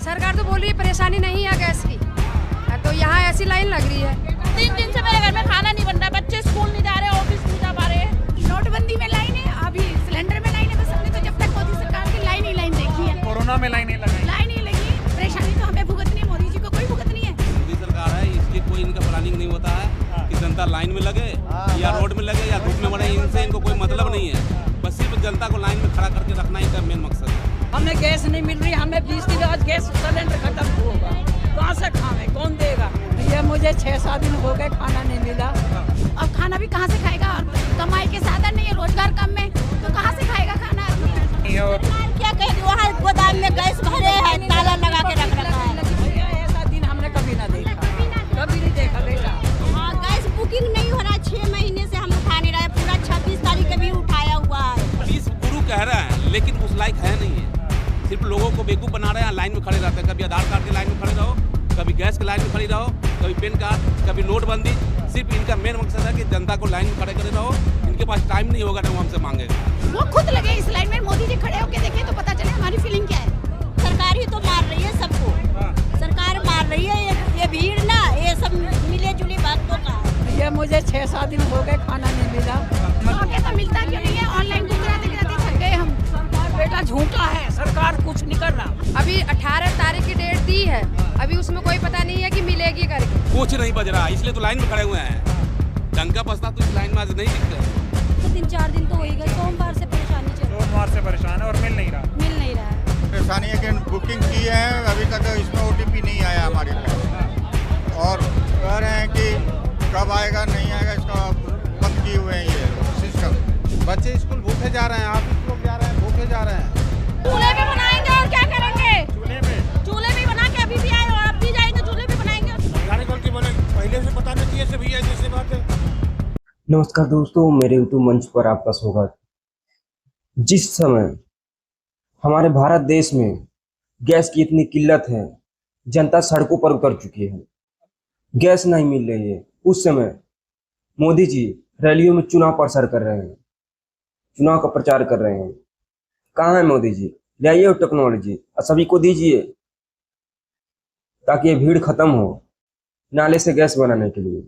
सरकार तो बोल रही है परेशानी नहीं है गैस की, तो यहाँ ऐसी लाइन लग रही है। 3 दिन से मेरे घर में खाना नहीं बन रहा, बच्चे स्कूल नहीं जा रहे, ऑफिस नहीं जा पा रहे हैं। नोटबंदी में लाइन है, अभी सिलेंडर में लाइन है, बस हमने तो जब तक मोदी सरकार की लाइन ही लाइन देखी है। कोरोना में लाइन ही लगी, परेशानी तो हमें भुगतनी है, मोदी जी को कोई भुगत नहीं है। मोदी सरकार है, इसलिए कोई इनका प्लानिंग नहीं होता है कि जनता लाइन में लगे या रोड में लगे या धूप में बने, इनसे इनको कोई मतलब नहीं है। बस सिर्फ जनता को लाइन में खड़ा करके रखना ही का मेन मकसद है। हमें गैस नहीं मिल रही, हमें 20 दिन आज गैस सिलेंडर खत्म होगा, कहाँ से खावे, कौन देगा? ये मुझे 6-7 दिन हो गए खाना नहीं मिला। अब खाना भी कहाँ से खाएगा, कमाई के साधन नहीं है, रोजगार कम है, तो कहाँ से खाएगा खाना आदमी? क्या कहें, वहाँ गोदाम में गैस भरे है, ताला लगा के रख रखा है। भैया ऐसा दिन हमने कभी ना देखा, कभी नहीं देखा बेटा। हाँ, गैस बुकिंग नहीं हो रहा, 6 महीने से हम उठा नहीं रहे, पूरा 26 तारीख के भी उठाया हुआ है। 20 गुरु कह रहा है, लेकिन उस लायक है नहीं है। सिर्फ लोगों को बेवकूफ बना रहे हैं, लाइन में खड़े रहते हैं। कभी आधार कार्ड की लाइन में खड़े रहो, कभी गैस की लाइन में खड़ी रहो, कभी पेन कार्ड, कभी नोटबंदी। सिर्फ इनका मेन मकसद है कि जनता को लाइन में खड़े करे रहो। इनके पास टाइम नहीं होगा ना वो हमसे मांगेगा। वो खुद लगे इस लाइन में, मोदी जी खड़े होके देखें तो पता चले हमारी फीलिंग क्या है। सरकार ही तो मार रही है सबको, सरकार मार रही है। ये भीड़ ना, ये सब मिले जुली बातों का। ये मुझे 6-7 दिन हो गए खाना नहीं मिला। तो मिलता क्यों नहीं है? ऑनलाइन बुक कराते कराते थक गए हम। बेटा झूठा है, सरकार कुछ नहीं कर रहा। अभी 18 तारीख की डेट दी है, अभी उसमें कोई पता नहीं है कि मिलेगी करके। कुछ नहीं बज रहा, इसलिए तो लाइन में खड़े हुए हैं। डंका बसता तो इस लाइन में आज नहीं दिखते। 3-4 दिन तो हो ही गए, सोमवार से परेशानी चल रही है। सोमवार से परेशान है और मिल नहीं रहा। परेशानी है कि बुकिंग की है, अभी तक इसमें OTP नहीं आया हमारे पास, और कह रहे हैं कि कब आएगा नहीं आएगा, इसका बंद किए हुए हैं ये सिस्टम। बच्चे स्कूल भूखे जा रहे हैं, ऑफिस लोग जा रहे हैं, भूखे जा रहे हैं। चूल्हे पे बनाएंगे और क्या करेंगे? चूल्हे भी बना के अभी भी आए और अब भी जाएंगे, चूल्हे भी बनाएंगे। गाड़ी गलती बने पहले से पता नहीं चाहिए से भैया, जैसे बात है। नमस्कार दोस्तों, मेरे यूट्यूब मंच पर आपका स्वागत। जिस समय हमारे भारत देश में गैस की इतनी किल्लत है, जनता सड़कों पर उतर चुकी है, गैस नहीं मिल रही है, उस समय मोदी जी रैलियों में चुनाव प्रचार कर रहे हैं, चुनाव का प्रचार कर रहे हैं। कहाँ है मोदी जी? लाइए वो टेक्नोलॉजी और सभी को दीजिए ताकि ये भीड़ खत्म हो नाले से गैस बनाने के लिए।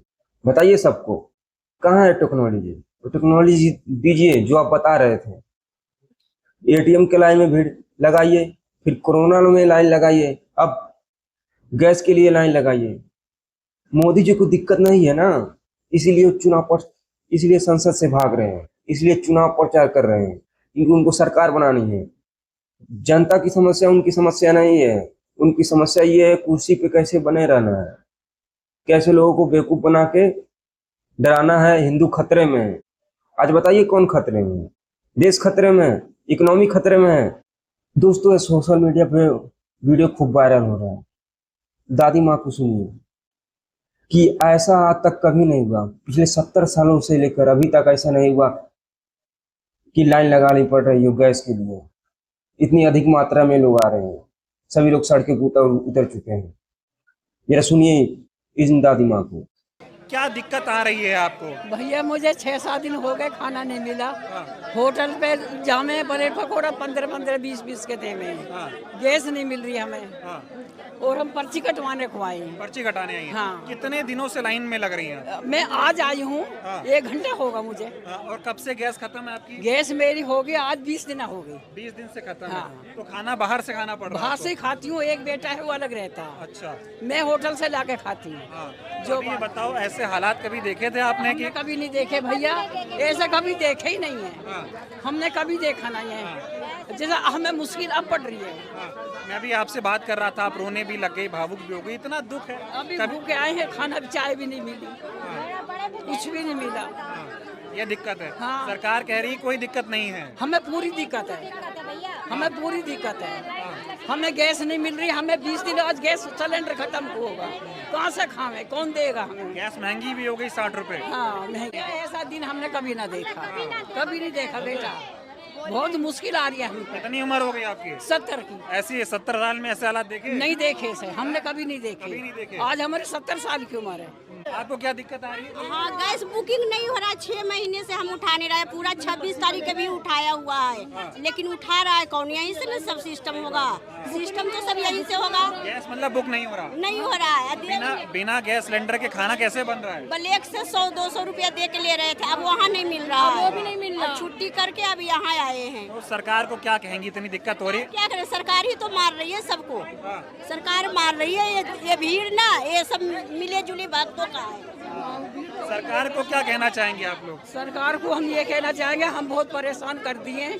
बताइए सबको, कहाँ है टेक्नोलॉजी? तो टेक्नोलॉजी दीजिए जो आप बता रहे थे। ATM के लाइन में भीड़ लगाइए, फिर कोरोना में लाइन लगाइए, अब गैस के लिए लाइन लगाइए। मोदी जी को दिक्कत नहीं है ना, इसीलिए संसद से भाग रहे हैं, इसलिए चुनाव प्रचार कर रहे हैं, क्योंकि उनको सरकार बनानी है। जनता की समस्या उनकी समस्या नहीं है, उनकी समस्या ये है कुर्सी पे कैसे बने रहना है, कैसे लोगों को बेवकूफ बना के डराना है। हिंदू खतरे में है। आज बताइए कौन खतरे में है? देश खतरे में है, इकोनॉमी खतरे में है। दोस्तों, सोशल मीडिया पे वीडियो खूब वायरल हो रहा है। दादी माँ को सुनिए कि ऐसा आज तक कभी नहीं हुआ, पिछले 70 सालों से लेकर अभी तक ऐसा नहीं हुआ कि लाइन लगानी पड़ रही हो गैस के लिए। इतनी अधिक मात्रा में लोग आ रहे हैं, सभी लोग सड़कों पर उतर चुके हैं। जरा सुनिए इन दादी माँ को। क्या दिक्कत आ रही है आपको? भैया मुझे 6-7 दिन हो गए खाना नहीं मिला। होटल पे जामे ब्रेड पकौड़ा 15-15, 20-20 के दे में। गैस नहीं मिल रही हमें, और हम पर्ची कटवाने को आए हैं। पर्ची कटाने आई हैं? हाँ। कितने दिनों से लाइन में लग रही हैं? मैं आज आई हूँ, 1 घंटा होगा मुझे। और कब से गैस खत्म है आपकी? गैस मेरी होगी आज 20 दिन हो गई। 20 दिन से खत्म हाँ। है। तो खाना बाहर से खाना पड़ रहा है? बाहर से खाती हूँ, एक बेटा है वो अलग रहता है। अच्छा। मैं होटल से लाके खाती हूँ। जो ये बताओ, ऐसे हालात कभी देखे थे आपने? कि कभी नहीं देखे भैया, ऐसे कभी देखे ही नहीं है। हमने कभी देखा नहीं है। जैसा हमें मुश्किल अब पड़ रही है। मैं भी आपसे बात कर रहा था, आप रोने भी लग गई, भावुक भी हो गई। इतना दुख है। अभी भूखे आए हैं, खाना भी, चाय भी नहीं मिली, कुछ भी नहीं मिला। ये दिक्कत है। हाँ। सरकार कह रही कोई दिक्कत नहीं है। हमें पूरी दिक्कत है, हमें पूरी दिक्कत है। हमें गैस नहीं मिल रही, हमें 20 दिन आज गैस सिलेंडर खत्म होगा, कहाँ से खावे, कौन देगा हमें? गैस महंगी भी हो गई, 60 रुपए। हाँ, महंगा। ऐसा दिन हमने कभी ना देखा, कभी नहीं देखा बेटा। बहुत मुश्किल आ रही है हमको। कितनी उम्र हो गई आपकी? 70 की। ऐसी है 70 साल में ऐसे हालात देखे? नहीं देखे से, हमने कभी नहीं कभी नहीं देखे। आज हमारे 70 साल की उम्र है। आपको क्या दिक्कत आ रही है? हाँ, गैस बुकिंग नहीं हो रहा है। 6 महीने से हम उठा नहीं रहे, पूरा 26 तारीख के भी उठाया हुआ है, लेकिन उठा रहा है कौन? यहीं से ना सब सिस्टम होगा, सिस्टम तो सब यहीं से होगा। गैस मतलब बुक नहीं हो रहा? नहीं हो रहा है। बिना गैस सिलेंडर के खाना कैसे बन रहा है? ब्लैक से 100-200 रुपया दे के ले रहे थे, अब वहाँ नहीं मिल रहा है। वो भी नहीं मिल रहा। छुट्टी करके अब यहाँ आए हैं। तो सरकार को क्या कहेंगी, इतनी दिक्कत हो रही है? क्या करें, सरकार ही तो मार रही है सबको। सरकार मार रही है। ये भीड़ ना, ये सब मिले जुले भक्तों का है। सरकार को क्या कहना चाहेंगे आप लोग? सरकार को हम ये कहना चाहेंगे, हम बहुत परेशान कर दिए हैं,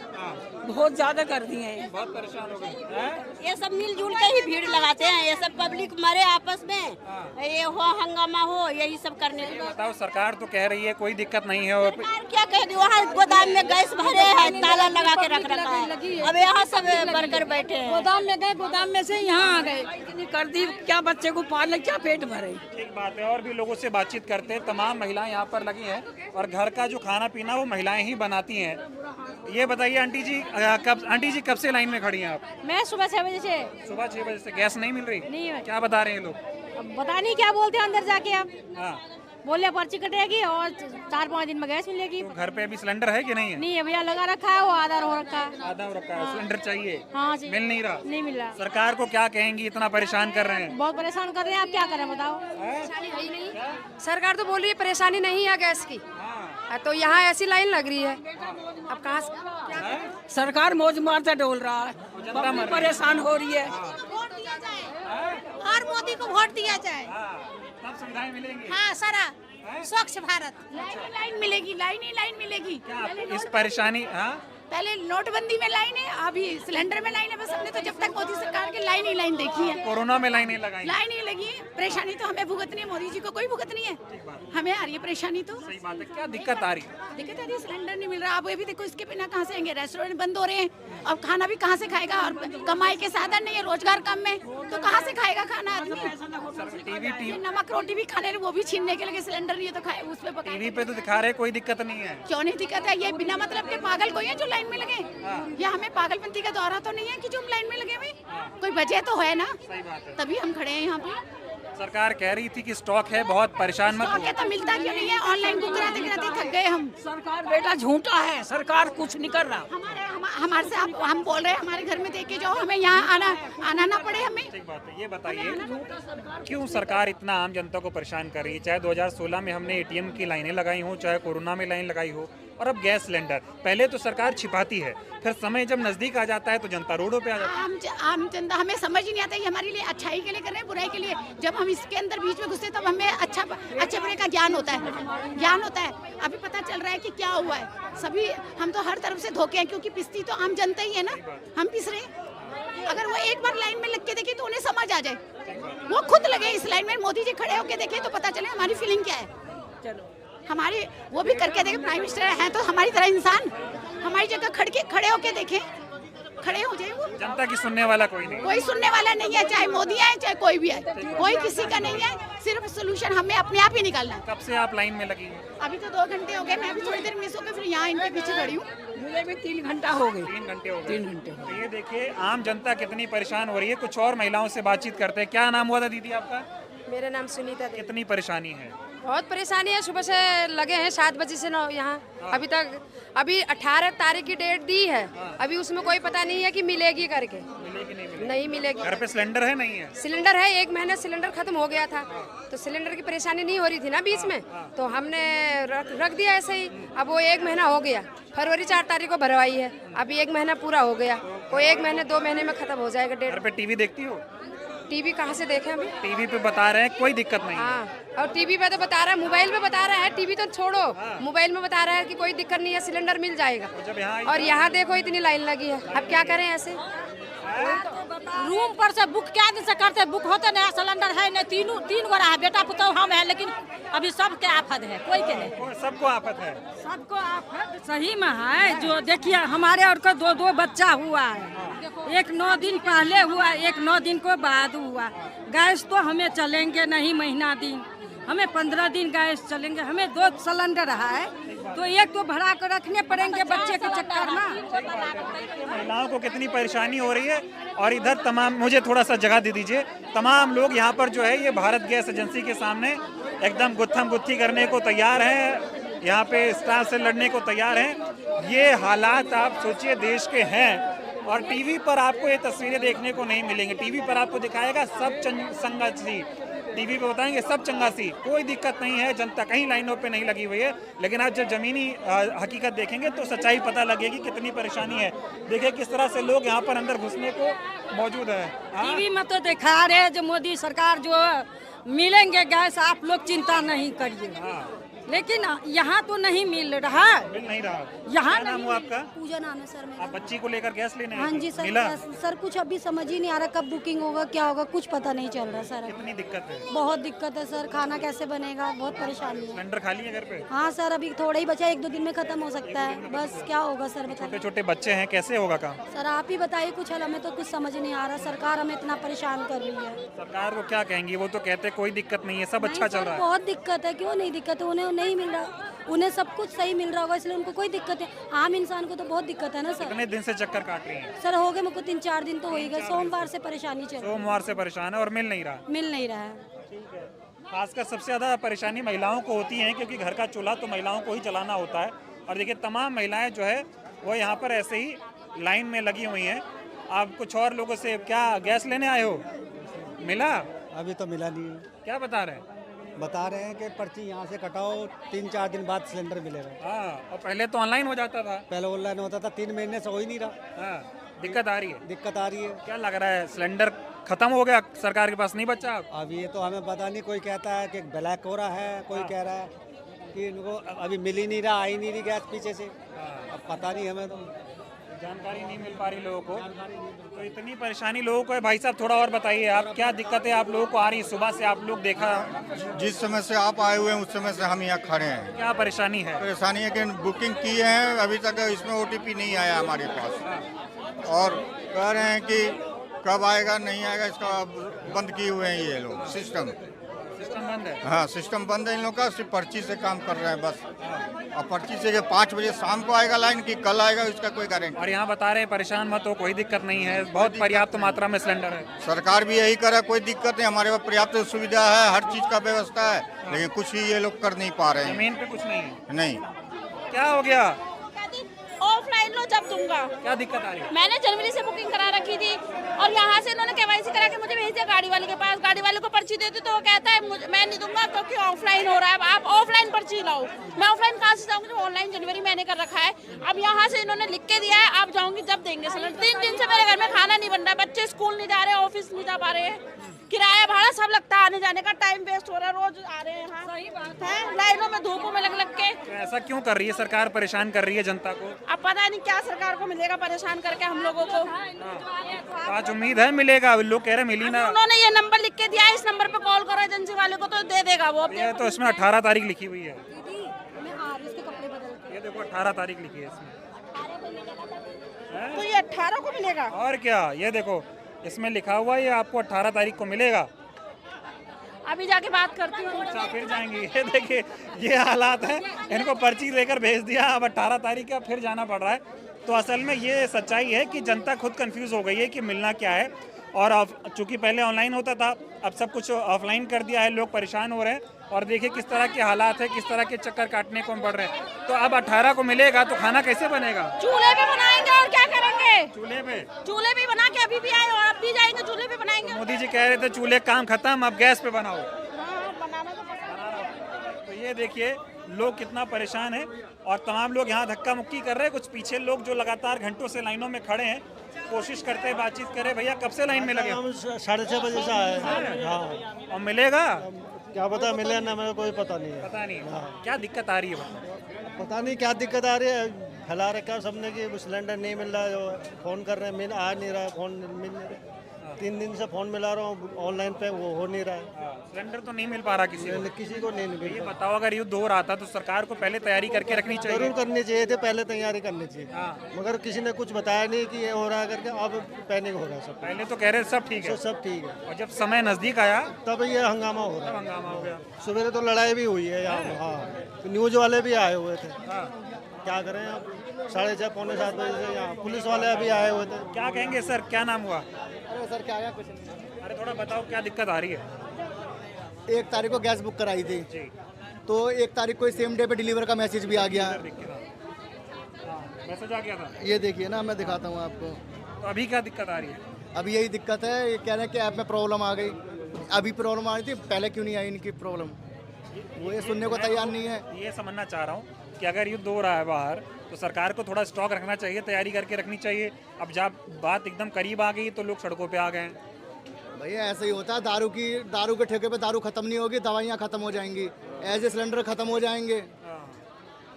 बहुत ज्यादा कर दिए हैं। बहुत परेशान हो गए। ये सब मिलजुल के ही भीड़ लगाते हैं। ये सब पब्लिक मरे आपस में, ये हो हंगामा हो, यही सब करने के। बताओ, सरकार तो कह रही है कोई दिक्कत नहीं है, और सरकार क्या कहेगी? वहाँ गोदाम में गैस भरे हैं, ताला लगा के रख रखा है। अब यहाँ सब वर्कर बैठे हैं। गोदाम में गए, गोदाम में से यहाँ आ गए। इतनी कर दी, क्या बच्चे को पालने, क्या पेट भरे। ठीक बात है। और भी लोगों से बातचीत करते हैं। तमाम महिलाएं यहाँ पर लगी हैं और घर का जो खाना पीना वो महिलाएं ही बनाती हैं। ये बताइए आंटी जी कब से लाइन में खड़ी हैं आप? मैं सुबह 6 बजे से। सुबह 6 बजे से गैस नहीं मिल रही? नहीं है। क्या बता रहे हैं लोग? अब पता नहीं क्या बोलते हैं अंदर जाके। अब हाँ, बोले पर्ची कटेगी और 4-5 दिन में गैस मिलेगी। तो घर पे अभी सिलेंडर है कि नहीं है? नहीं है भैया, लगा रखा है, वो आधा हो रखा है। आधा हो रखा है। सिलेंडर चाहिए, हाँ, मिल नहीं रहा। नहीं मिल रहा। सरकार को क्या कहेंगी, इतना परेशान कर रहे हैं? बहुत परेशान कर रहे हैं। आप क्या करें बताओ? परेशानी है ही नहीं। सरकार तो बोल रही है परेशानी नहीं है गैस की, तो यहाँ ऐसी लाइन लग रही है। अब कहाँ से? सरकार मौज मारता डोल रहा है, पब्लिक परेशान हो रही है। और मोदी को वोट दिया जाए। सब सुविधाएं मिलेंगी। हाँ, सारा स्वच्छ भारत। लाइन मिलेगी, लाइन मिलेगी। इस परेशानी, हाँ, पहले नोटबंदी में लाइन है, अभी सिलेंडर में लाइन है। बस हमने तो जब तक मोदी सरकार की लाइन ही लाइन देखी है। कोरोना में लाइनें लगाई। लाइन ही लगी है। परेशानी तो हमें भुगतनी है, मोदी जी को कोई भुगतनी है। हमें आ रही है परेशानी। तो सही बात है। क्या दिक्कत आ रही है? दिक्कत आ रही है, सिलेंडर नहीं मिल रहा। आप ये भी देखो, इसके बिना कहाँ से आएंगे? रेस्टोरेंट बंद हो रहे हैं, अब खाना भी कहाँ से खाएगा? और कमाई के साधन नहीं है, रोजगार कम है, तो कहाँ से खाएगा खाना आदमी? नमक रोटी भी खाने, वो भी छीनने के लगे। सिलेंडर नहीं है तो खाए, उस पे पकाए। टीवी पे तो दिखा रहे कोई दिक्कत नहीं है। क्यों नहीं दिक्कत है? ये बिना मतलब के पागल कोई है जो लाइन में लगे? या हमें पागलपंती का दौरा तो नहीं है कि जो हम लाइन में लगे हुए? कोई वजह तो है ना, तभी हम खड़े हैं यहाँ पे। सरकार कह रही थी कि स्टॉक है, बहुत परेशान मत हो। तो मिलता क्यों नहीं है? ऑनलाइन बुक कराते कराते थक गए हम। सरकार बेटा झूठा है, सरकार कुछ नहीं कर रहा। हमारे से हम बोल रहे हैं, हमारे घर में देख के जाओ, हमें यहाँ आना ना पड़े हमें। ठीक बात है। ये बताइए, क्यों सरकार इतना आम जनता को परेशान कर रही है? चाहे 2016 में हमने एटीएम की लाइनें लगाई हो, चाहे कोरोना में लाइन लगाई हो, और अब गैस सिलेंडर। पहले तो सरकार छिपाती है, फिर समय जब नजदीक आ जाता है तो जनता रोडों पे आ जाती है। आम जनता, हमें समझ ही नहीं आता ये हमारे लिए अच्छाई के लिए कर रहे हैं, बुराई के लिए। जब हम इसके अंदर बीच में घुसते तब हमें अच्छे बुरे का ज्ञान होता है। अभी पता चल रहा है कि क्या हुआ है। सभी हम तो हर तरफ से धोखे हैं, क्योंकि पिसती तो आम जनता ही है ना, हम पिस रहे हैं। अगर वो एक बार लाइन में लग के देखे तो उन्हें समझ आ जाए, वो खुद लगे इस लाइन में, मोदी जी खड़े होके देखे तो पता चले हमारी फीलिंग क्या है। चलो हमारी वो भी करके देखे, प्राइम मिनिस्टर हैं तो हमारी तरह इंसान, हमारी जगह खड़े होके देखें, खड़े हो जाए। वो जनता की सुनने वाला कोई नहीं, कोई सुनने वाला नहीं है, चाहे मोदी आए चाहे कोई भी आए, कोई किसी का नहीं है। सिर्फ सोल्यूशन हमें अपने आप ही निकालना है। कब से आप लाइन में लगी हैं? अभी तो 2 घंटे हो गए, मैं अभी थोड़ी देर मिस हो गई, फिर यहाँ इनके पीछे खड़ी हूँ। मुझे भी 3 घंटा हो गए। 3 घंटे हो गए। 3 घंटे। तो ये देखिए आम जनता कितनी परेशान हो रही है। कुछ और महिलाओं से बातचीत करते हैं। क्या नाम हुआ था दीदी आपका? मेरा नाम सुनीता देवी। कितनी परेशानी है? बहुत परेशानी है। सुबह से लगे हैं 7 बजे से यहाँ अभी तक। अभी 18 तारीख की डेट दी है, अभी उसमें कोई पता नहीं है कि मिलेगी करके। मिलेगी नहीं मिलेगी। घर पे सिलेंडर है? नहीं है सिलेंडर है। 1 महीना सिलेंडर खत्म हो गया था, तो सिलेंडर की परेशानी नहीं हो रही थी ना बीच में, तो हमने रख दिया ऐसे ही। अब वो 1 महीना हो गया, फरवरी 4 तारीख को भरवाई है, अभी 1 महीना पूरा हो गया। वो 1 महीने 2 महीने में खत्म हो जाएगा डेट। घर पे टीवी देखती हो? टीवी कहाँ से देखें अभी? टीवी पे बता रहे हैं कोई दिक्कत नहीं। हाँ, और टीवी पे तो बता रहा है, मोबाइल पे बता रहा है, टीवी तो छोड़ो, मोबाइल में बता रहा है कि कोई दिक्कत नहीं है, सिलेंडर मिल जाएगा। और यहाँ देखो इतनी लाइन लगी है, अब क्या करें ऐसे? रूम पर से बुक क्या दिन से करते, बुक होते नया सिलेंडर है नहीं। 3 गोरा है, बेटा पुतौ हम है, लेकिन अभी सबके आफत है, कोई के नहीं। सबको आफत है। सबको आफत सही में है। जो देखिए हमारे और को 2 बच्चा हुआ है, एक 9 दिन पहले हुआ, एक 9 दिन को बाद हुआ। गैस तो हमें चलेंगे नहीं महीना दिन, हमें 15 दिन गैस चलेंगे। हमें 2 सिलेंडर है, तो एक तो भरा कर रखने पड़ेंगे बच्चे के चक्कर में। महिलाओं को कितनी परेशानी हो रही है। और इधर तमाम, मुझे थोड़ा सा जगह दे दीजिए, तमाम लोग यहाँ पर जो है ये भारत गैस एजेंसी के सामने एकदम गुत्थम गुत्थी करने को तैयार हैं, यहाँ पे स्टाफ से लड़ने को तैयार हैं। ये हालात आप सोचिए देश के हैं, और टीवी पर आपको ये तस्वीरें देखने को नहीं मिलेंगी। टीवी पर आपको दिखाएगा सब संगासी, टीवी पे बताएंगे सब चंगासी, कोई दिक्कत नहीं है, जनता कहीं लाइनों पे नहीं लगी हुई है। लेकिन आप जब जमीनी हकीकत देखेंगे तो सच्चाई पता लगेगी कितनी परेशानी है। देखिए किस तरह से लोग यहाँ पर अंदर घुसने को मौजूद है। टीवी में तो दिखा रहे जो मोदी सरकार जो मिलेंगे गैस, आप लोग चिंता नहीं करिए, लेकिन यहाँ तो नहीं मिल रहा। मिल नहीं रहा। यहाँ क्या नाम हुआ आपका? पूजा नाम है सर मेरा। आप बच्ची को लेकर गैस लेने आए हाँ थे? जी सर। मिला? सर कुछ अभी समझ ही नहीं आ रहा कब बुकिंग होगा, क्या होगा, कुछ पता नहीं चल रहा सर। कितनी दिक्कत है? बहुत दिक्कत है सर, खाना कैसे बनेगा, बहुत परेशानी है। सिलेंडर खाली है घर पे? हाँ सर, अभी थोड़ा ही बचा है, 1-2 दिन में खत्म हो सकता है, बस क्या होगा सर बताइए। छोटे छोटे बच्चे हैं, कैसे होगा काम? सर आप ही बताइए कुछ हल, हमें तो कुछ समझ नहीं आ रहा, सरकार हमें इतना परेशान कर रही है। सरकार को क्या कहेंगी? वो तो कहते कोई दिक्कत नहीं है, सब अच्छा चल रहा है। बहुत दिक्कत है, क्यों नहीं दिक्कत है, उन्हें नहीं मिल रहा, उन्हें सब कुछ सही मिल रहा होगा इसलिए उनको कोई दिक्कत है। आम इंसान को तो बहुत दिक्कत है ना सर। कितने दिन से चक्कर काट रही हैं? सर हो गए मुझको 3-4 दिन तो हो ही गए, सोमवार से परेशानी चल रही है। सोमवार से परेशान है और मिल नहीं रहा। मिल नहीं रहा है। खासकर सबसे ज़्यादा परेशानी महिलाओं को होती है, क्योंकि घर का चूल्हा तो महिलाओं को ही चलाना होता है। और देखिए तमाम महिलाएं जो है वो यहाँ पर ऐसे ही लाइन में लगी हुई हैं। आप कुछ और लोगों से क्या गैस लेने आए हो? मिला? अभी तो मिला नहीं। क्या बता रहे हैं? बता रहे हैं कि पर्ची यहाँ से कटाओ, 3-4 दिन बाद सिलेंडर मिलेगा। हाँ, और पहले तो ऑनलाइन हो जाता था। पहले ऑनलाइन होता था, 3 महीने से हो ही नहीं रहा। हाँ, दिक्कत आ रही है। दिक्कत आ रही है। क्या लग रहा है, सिलेंडर खत्म हो गया, सरकार के पास नहीं बचा? अब ये तो हमें पता नहीं, कोई कहता है कि ब्लैक हो रहा है, कोई कह रहा है कि इनको अभी मिल ही नहीं रहा, आ ही नहीं रही गैस पीछे से। अब पता नहीं, हमें तो जानकारी नहीं मिल पा रही लोगों को। तो इतनी परेशानी लोगों को है। भाई साहब थोड़ा और बताइए, आप क्या दिक्कतें आप लोगों को आ रही? सुबह से आप लोग देखा, जिस समय से आप आए हुए हैं उस समय से हम यहाँ खड़े हैं। क्या परेशानी है? परेशानी है कि बुकिंग की है, अभी तक इसमें OTP नहीं आया हमारे पास, और कह रहे हैं कि कब आएगा नहीं आएगा, इसका बंद किए हुए हैं ये लोग। सिस्टम बंद है। हाँ, सिस्टम बंद है इन लोग का, सिर्फ पर्ची से काम कर रहे हैं बस। और पर्ची से 5 बजे शाम को आएगा लाइन की कल आएगा, इसका कोई गारंटी। और यहाँ बता रहे हैं परेशान मत हो, कोई दिक्कत नहीं है, बहुत पर्याप्त मात्रा में सिलेंडर है। सरकार भी यही करे, कोई दिक्कत नहीं, हमारे पास पर्याप्त सुविधा है, हर चीज का व्यवस्था है, लेकिन कुछ ही ये लोग कर नहीं पा रहे हैं। जमीन पे कुछ नहीं है। नहीं। क्या हो गया? ऑफलाइन लो जब दूंगा। क्या दिक्कत आ रही है? मैंने जनवरी से बुकिंग करा रखी थी और यहाँ से इन्होंने KYC करा के मुझे भेज दिया गाड़ी वाले के पास। गाड़ी वाले को पर्ची देती तो वो कहता है मैं नहीं दूंगा क्योंकि ऑफलाइन हो रहा है, आप ऑफलाइन पर्ची लाओ। मैं ऑफलाइन कहाँ से जाऊँगी, ऑनलाइन जनवरी मैंने कर रखा है। अब यहाँ से इन्होंने लिख के दिया है, आप जाऊँगी जब देंगे सिलेंडर। 3 दिन से मेरे घर में खाना नहीं बन रहा है, बच्चे स्कूल नहीं जा रहे, ऑफिस नहीं जा पा रहे हैं, किराया भाड़ा सब लगता है, आने जाने का टाइम वेस्ट हो रहा है, रोज आ रहे हैं यहाँ। सही बात है, लाइनों में धूपों में लग के। तो ऐसा क्यों कर रही है सरकार, परेशान कर रही है जनता को? अब पता नहीं क्या सरकार को मिलेगा परेशान करके हम लोगों को। आज उम्मीद है मिलेगा, लोग कह रहे मिली ना। उन्होंने ये नंबर लिख के दिया है, इस नंबर पे कॉल करो एजेंसी वाले को तो दे देगा वो। ये तो इसमें 18 तारीख लिखी हुई है। ये देखो 18 तारीख लिखी है इसमें। तो ये 18 को मिलेगा? और क्या, ये देखो इसमें लिखा हुआ है, ये आपको 18 तारीख को मिलेगा। अभी जाके बात करती हूँ। अच्छा, फिर जाएंगी। ये देखिए ये हालात हैं, इनको पर्ची लेकर भेज दिया, अब 18 तारीख का फिर जाना पड़ रहा है। तो असल में ये सच्चाई है कि जनता खुद कंफ्यूज हो गई है कि मिलना क्या है। और चूंकि पहले ऑनलाइन होता था, अब सब कुछ ऑफलाइन कर दिया है, लोग परेशान हो रहे हैं। और देखिए किस तरह के हालात है, किस तरह के चक्कर काटने को पड़ रहे हैं। तो अब 18 को मिलेगा तो खाना कैसे बनेगा? चूल्हे पे बनाएंगे और क्या करेंगे? चूल्हे पे बना के अभी भी आए और अब भी जाएंगे चूल्हे पे बनाएंगे। मोदी जी कह रहे थे चूल्हे काम खत्म, अब गैस पे बनाओ। तो ये देखिए लोग कितना परेशान है और तमाम लोग यहाँ धक्का मुक्की कर रहे हैं। कुछ पीछे लोग जो लगातार घंटों से लाइनों में खड़े हैं, कोशिश करते हैं बातचीत करें। भैया कब से लाइन में लगे? 6:30 बजे से आए। हाँ। और मिलेगा? क्या पता मिले ना, मेरे कोई पता नहीं है। पता नहीं। क्या दिक्कत आ रही है? पता नहीं क्या दिक्कत आ रही है। फैला रखा सबने कि सिलेंडर नहीं मिल रहा है, फ़ोन कर रहे हैं, आ नहीं रहा है, फ़ोन मिल नहीं रहा। 3 दिन से फोन मिला रहा हूँ, ऑनलाइन पे वो हो नहीं रहा है। सिलेंडर तो नहीं मिल पा रहा किसी को नहीं मिल ये बताओ, अगर युद्ध हो रहा था तो सरकार को पहले तैयारी करके रखनी चाहिए। जरूर करनी चाहिए थे, पहले तैयारी करनी चाहिए, मगर किसी ने कुछ बताया नहीं कि ये हो रहा है करके। अब पैनिक हो रहा है सब। पहले तो कह रहे सब ठीक है, सब ठीक है, और जब समय नजदीक आया तब ये हंगामा हो रहा है। हंगामा हो गया। सुबह तो लड़ाई भी हुई है यहाँ। हाँ, न्यूज वाले भी आए हुए थे। क्या करें अब, 6:30 पौने 7 बजे से यहाँ पुलिस वाले अभी आए हुए थे। क्या कहेंगे सर, क्या नाम हुआ? अरे सर क्या कुछ नहीं। अरे थोड़ा बताओ क्या दिक्कत आ रही है? 1 तारीख को गैस बुक कराई थी, तो 1 तारीख को सेम डे पे डिलीवर का मैसेज भी आ गया। मैसेज आ गया था? ये देखिए ना, मैं दिखाता हूँ आपको। तो अभी क्या दिक्कत आ रही है? अभी यही दिक्कत है, ये कह रहे हैं कि ऐप में प्रॉब्लम आ गई। अभी प्रॉब्लम आ रही थी, पहले क्यों नहीं आई इनकी प्रॉब्लम? वो ये सुनने को तैयार नहीं है। ये समझना चाह रहा हूँ कि अगर युद्ध हो रहा है बाहर, तो सरकार को थोड़ा स्टॉक रखना चाहिए, तैयारी करके रखनी चाहिए। अब जब बात एकदम करीब आ गई तो लोग सड़कों पे आ गए हैं। भैया ऐसा ही होता है, दारू के ठेके पे दारू खत्म नहीं होगी, दवाइयाँ खत्म हो जाएंगी, ऐसे सिलेंडर खत्म हो जाएंगे।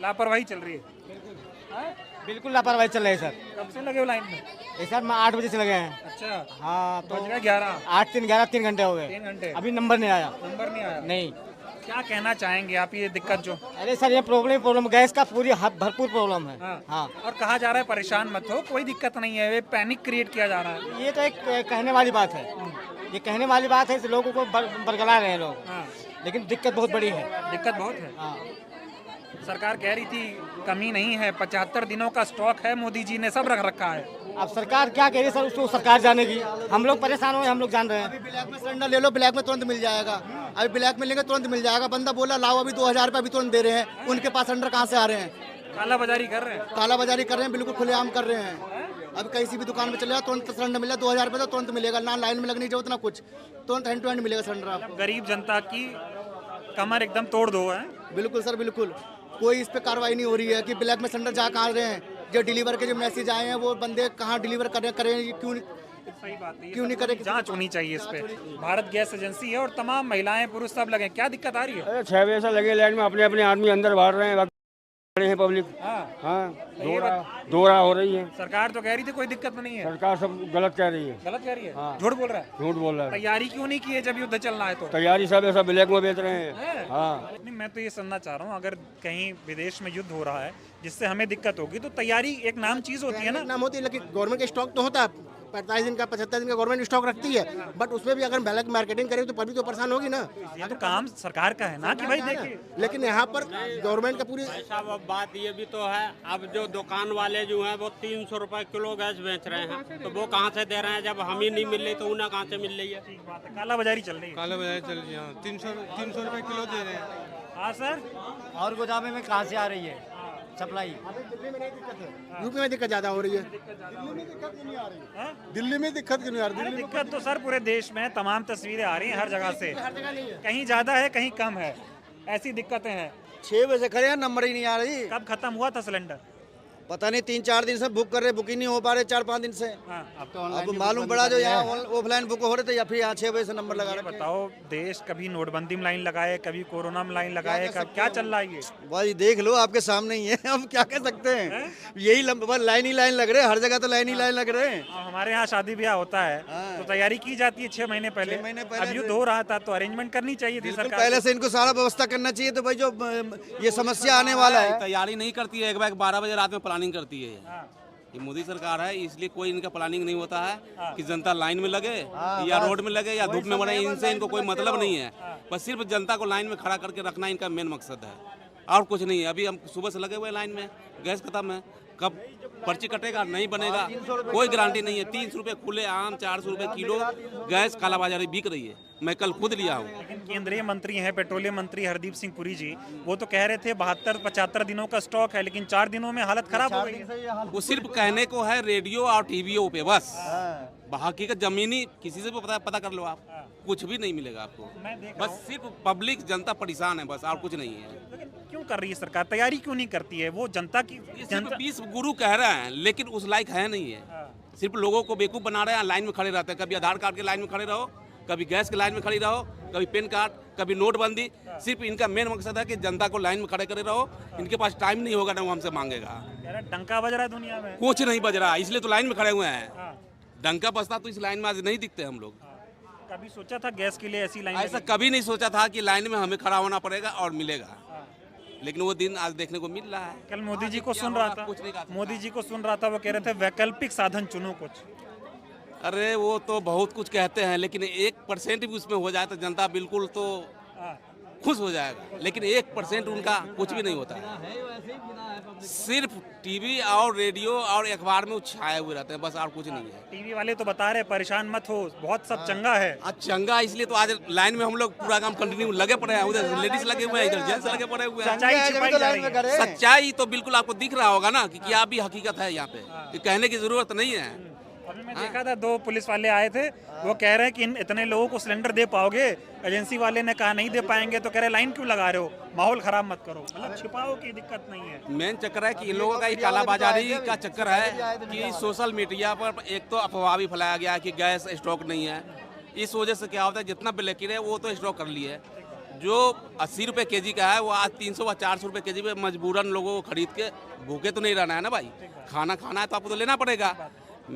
लापरवाही चल रही है। बिल्कुल लापरवाही चल रही है सर। कब से लगे हो लाइन में? सर मैं 8 बजे से लगे हैं। अच्छा, हाँ तो 11 8 3 11 3 घंटे हो गए। 3 घंटे अभी नंबर नहीं आया। नंबर नहीं आया? नहीं। क्या कहना चाहेंगे आप, ये दिक्कत जो? अरे सर ये प्रॉब्लम गैस का पूरी भरपूर प्रॉब्लम है। हाँ। और कहा जा रहा है परेशान मत हो, कोई दिक्कत नहीं है, पैनिक क्रिएट किया जा रहा है। ये तो एक कहने वाली बात है, ये कहने वाली बात है, लोगों को बरगला रहे हैं लोग। लेकिन दिक्कत बहुत बड़ी है। दिक्कत बहुत है। सरकार कह रही थी कमी नहीं है, 75 दिनों का स्टॉक है, मोदी जी ने सब रख रखा है। अब सरकार क्या कह रही है सर, उसको सरकार जानेगी। हम लोग परेशान हुए, हम लोग जान रहे हैं। अभी ब्लैक में सिलेंडर ले लो, ब्लैक में तुरंत मिल जाएगा। अभी ब्लैक में लेंगे तुरंत मिल जाएगा। बंदा बोला लाओ, अभी 2000 रुपये अभी तुरंत दे रहे हैं। उनके पास सिलेंडर कहाँ से आ रहे हैं? काला बाजारी कर रहे हैं। काला बाजारी कर रहे हैं, बिल्कुल खुलेआम कर रहे हैं। अब कहीं भी दुकान में चलेगा, तुरंत सिलेंडर मिलेगा। 2000 रुपये तो तुरंत मिलेगा, ना लाइन में लगने की जरूरत ना कुछ, तुरंत हैंड टू हैंड मिलेगा सिलेंडर आपको। गरीब जनता की कमर एकदम तोड़ दो है। बिल्कुल सर, बिल्कुल। कोई इस पे कार्रवाई नहीं हो रही है कि ब्लैक में सिलेंडर जा कहाँ रहे हैं। जो डिलीवर के जो मैसेज आए हैं, वो बंदे कहाँ डिलीवर करें, क्यों सही बात है, क्यों नहीं करें? जांच होनी चाहिए इस पे। भारत गैस एजेंसी है और तमाम महिलाएं पुरुष सब लगे, क्या दिक्कत आ रही है? 6 बजे से लगे लाइन में, अपने अपने आदमी अंदर बाहर रहे हैं, खड़े हैं पब्लिक। हाँ, दौरा हो रही है। सरकार तो कह रही थी कोई दिक्कत नहीं है। सरकार सब गलत कह रही है। गलत कह रही है? हाँ। झूठ बोल रहा है? झूठ बोल रहा है। तैयारी क्यों नहीं की है जब युद्ध चल रहा है? तो तैयारी सब ऐसा ब्लैक में बेच रहे हैं। हाँ। नहीं, मैं तो ये समझना चाह रहा हूँ, अगर कहीं विदेश में युद्ध हो रहा है जिससे हमें दिक्कत होगी, तो तैयारी एक नाम चीज होती है ना। नाम होती है, लेकिन गवर्नमेंट का स्टॉक तो होता है। 45 दिन का 75 दिन का गवर्नमेंट स्टॉक रखती है, बट उसमें भी अगर ब्लैक मार्केटिंग करें तो पब्लिक तो परेशान होगी ना। ये तो काम सरकार का है ना कि भाई देखिए। लेकिन यहाँ पर गवर्नमेंट का पूरी बात ये भी तो है, अब जो दुकान वाले जो हैं वो 300 रुपए किलो गैस बेच रहे हैं, तो वो कहाँ से दे रहे हैं? जब हम ही नहीं मिल रही तो उन्हें कहाँ से मिल रही है? काला बाजारी चल रही है। काला बाजारी चल रही है। 300 रुपए किलो दे रहे हैं। हाँ सर। और गोदामे में कहाँ से आ रही है सप्लाई? यूपी में दिक्कत ज्यादा हो रही है। दिल्ली में दिक्कत क्यों नहीं आ रही? दिक्कत तो सर पूरे देश में तमाम तस्वीरें आ रही हैं हर जगह से, कहीं ज्यादा है कहीं कम है, ऐसी दिक्कतें हैं। 6 बजे से खड़े हैं, नंबर ही नहीं आ रही। कब खत्म हुआ था सिलेंडर? पता नहीं, 3-4 दिन से बुक कर रहे, बुकिंग नहीं हो पा रहे 4-5 दिन से। अब मालूम पड़ा जो यहाँ ऑफलाइन बुक हो रहे थे, या फिर यहाँ 6 बजे से नंबर लगा रहे। बताओ, देश कभी नोटबंदी में लाइन लगाए, कभी कोरोना में लाइन लगाए, क्या चल रहा है ये? भाई देख लो, आपके सामने ही है, हम क्या कह सकते हैं। यही लाइन ही लाइन लग रहे हैं, हर जगह तो लाइन ही लाइन लग रहे हैं। हमारे यहाँ शादी ब्याह होता है तो तैयारी की जाती है 6 महीने पहले। अब युद्ध हो रहा था तो अरेंजमेंट करनी चाहिए थी सरकार। पहले से इनको सारा व्यवस्था करना चाहिए। तो भाई जो ये समस्या आने वाला है, तैयारी नहीं करती है, एक बार 12 बजे रात में प्लानिंग करती है। ये मोदी सरकार है, इसलिए कोई इनका प्लानिंग नहीं होता है कि जनता लाइन में लगे या रोड में लगे या धूप में मरे, इनसे इनको कोई मतलब नहीं है। बस सिर्फ जनता को लाइन में खड़ा करके रखना इनका मेन मकसद है, और कुछ नहीं है। अभी हम सुबह से लगे हुए लाइन में, गैस खत्म है, कब पर्ची कटेगा नहीं बनेगा कोई गारंटी नहीं है। 300 रुपये खुले आम, 400 रुपये किलो गैस कालाबाजारी बिक रही है, मैं कल खुद लिया हूँ। लेकिन केंद्रीय मंत्री हैं, पेट्रोलियम मंत्री हरदीप सिंह पुरी जी, वो तो कह रहे थे 72-75 दिनों का स्टॉक है, लेकिन 4 दिनों में हालत खराब हो गई है। वो सिर्फ कहने को है रेडियो और टीवीओ पे बस। हकीकत जमीनी किसी से भी पता कर लो आप, कुछ भी नहीं मिलेगा आपको। बस सिर्फ पब्लिक जनता परेशान है बस, और कुछ नहीं है। क्यों कर रही है सरकार, तैयारी क्यों नहीं करती है? वो जनता की 20 गुरु कह रहे हैं, लेकिन उस लायक है नहीं है। सिर्फ लोगों को बेवकूफ बना रहे हैं, लाइन में खड़े रहते हैं। कभी आधार कार्ड के लाइन में खड़े रहो, कभी गैस के लाइन में खड़ी रहो, कभी पेन कार्ड, कभी नोटबंदी। सिर्फ इनका मेन मकसद है कि जनता को लाइन में खड़े करे रहो। इनके पास टाइम नहीं होगा ना वो हमसे मांगेगा। डंका बज रहा है दुनिया में, कुछ नहीं बज रहा, इसलिए तो लाइन में खड़े हुए हैं। डंका बजता तो इस लाइन में आज नहीं दिखते हम लोग। कभी सोचा था गैस के लिए ऐसी लाइन ऐसा कभी नहीं सोचा था कि लाइन में हमें खड़ा होना पड़ेगा और मिलेगा, लेकिन वो दिन आज देखने को मिल रहा है। कल मोदी जी को सुन रहा था, मोदी जी को सुन रहा था, वो कह रहे थे वैकल्पिक साधन चुनो कुछ। अरे वो तो बहुत कुछ कहते हैं, लेकिन 1% भी उसमें हो जाए तो जनता बिल्कुल तो खुश हो जाएगा, लेकिन 1% उनका कुछ भी नहीं होता है। सिर्फ टीवी और रेडियो और अखबार में छाए हुए रहते हैं, बस और कुछ नहीं है। टीवी वाले तो बता रहे परेशान मत हो, बहुत सब चंगा है। आज चंगा इसलिए तो आज लाइन में हम लोग पूरा काम कंटिन्यू लगे पड़े हैं, उधर लेडीज लगे हुए हैं, इधर जेंट्स लगे पड़े हुए हैं। सच्चाई तो बिल्कुल आपको दिख रहा होगा ना कि क्या भी हकीकत है यहाँ पे, कि कहने की जरूरत नहीं है। अभी मैं देखा था 2 पुलिस वाले आए थे, वो कह रहे हैं कि इतने लोगों को सिलेंडर दे पाओगे? एजेंसी वाले ने कहा नहीं दे पाएंगे, तो कह रहे लाइन क्यों लगा रहे हो, माहौल खराब मत करो। मतलब छिपाओ की दिक्कत नहीं है। मेन चक्कर है कि इन लोगों का ये कालाबाजारी का चक्कर है कि सोशल मीडिया पर एक तो अफवाह भी फैलाया गया है कि गैस स्टॉक नहीं है। इस वजह से क्या होता है, जितना ब्लैकी है वो तो स्टॉक कर लिए है, जो 80 रुपये केजी का है वो आज 300 व 400 रुपये केजी पे मजबूरन लोगों को खरीद के भूखे तो नहीं रहना है ना भाई, खाना खाना है तो आपको तो लेना पड़ेगा।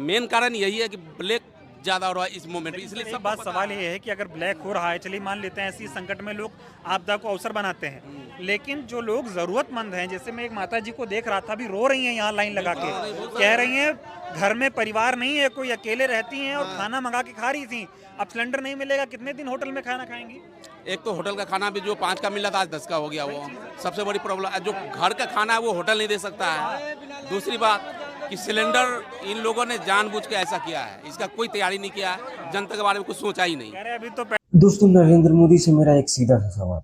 मेन कारण यही है कि ब्लैक ज़्यादा हो रहा है इस मोमेंट में, इसलिए सब बात सवाल ये है कि अगर ब्लैक हो रहा है, चलिए मान लेते हैं ऐसी संकट में लोग आपदा को अवसर बनाते हैं, लेकिन जो लोग ज़रूरतमंद हैं, जैसे मैं एक माता जी को देख रहा था, अभी रो रही हैं यहाँ लाइन लगा के, कह रही हैं घर में परिवार नहीं है, कोई अकेले रहती हैं और खाना मंगा के खा रही थी, अब सिलेंडर नहीं मिलेगा, कितने दिन होटल में खाना खाएंगी? एक तो होटल का खाना भी जो 5 का मिल रहा था आज 10 का हो गया, वो सबसे बड़ी प्रॉब्लम। जो घर का खाना है वो होटल नहीं दे सकता है। दूसरी बात कि सिलेंडर इन लोगों ने जानबूझ के ऐसा किया है, इसका कोई तैयारी नहीं किया है, जनता के बारे में कुछ सोचा ही नहीं। अभी तो दोस्तों, नरेंद्र मोदी से मेरा एक सीधा सा सवाल,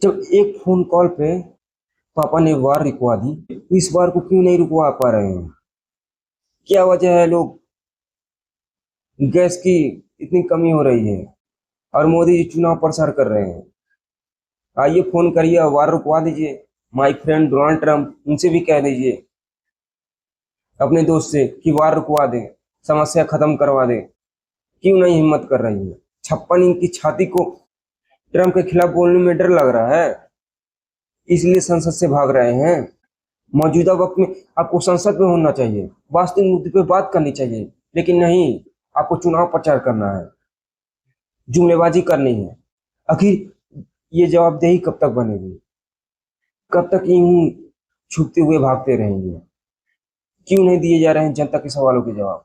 जब एक फोन कॉल पे पापा ने वार रुकवा दी, तो इस बार को क्यों नहीं रुकवा पा रहे हैं? क्या वजह है? लोग गैस की इतनी कमी हो रही है और मोदी जी चुनाव प्रचार कर रहे हैं। आइए फोन करिए, वार रुकवा दीजिए। माय फ्रेंड डोनाल्ड ट्रंप, उनसे भी कह दीजिए अपने दोस्त से कि वार रुकवा दे, समस्या खत्म करवा दे। क्यों नहीं हिम्मत कर रही है? 56 इंच की छाती को ट्रंप के खिलाफ बोलने में डर लग रहा है, इसलिए संसद से भाग रहे हैं। मौजूदा वक्त में आपको संसद में होना चाहिए, वास्तविक मुद्दे पे बात करनी चाहिए, लेकिन नहीं, आपको चुनाव प्रचार करना है, जुमलेबाजी करनी है। आखिर ये जवाबदेही कब तक बनेगी? कब तक यूं छुपते हुए भागते रहेंगे? क्यों नहीं दिए जा रहे हैं जनता के सवालों के जवाब?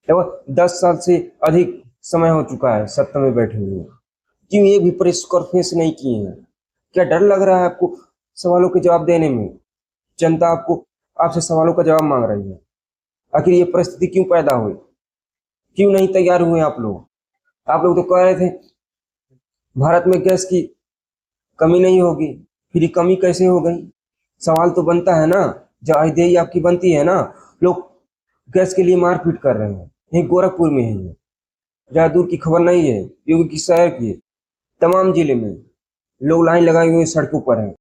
लगभग 10 साल से अधिक समय हो चुका है सत्ता में बैठे हुए, क्यों ये भी प्रेस कॉन्फ्रेंस नहीं किए हैं? क्या डर लग रहा है आपको सवालों के जवाब देने में? जनता आपसे सवालों का जवाब मांग रही है। आखिर ये परिस्थिति क्यों पैदा हुई? क्यों नहीं तैयार हुए आप लोग? आप लोग तो कह रहे थे भारत में गैस की कमी नहीं होगी, फिर ये कमी कैसे हो गई? सवाल तो बनता है ना, जवाबदेही आपकी बनती है ना। लोग गैस के लिए मारपीट कर रहे हैं, यही गोरखपुर में है, ये ज़्यादा दूर की खबर नहीं है, योगी की शहर की तमाम जिले में लोग लाइन लगाए हुए सड़कों पर हैं।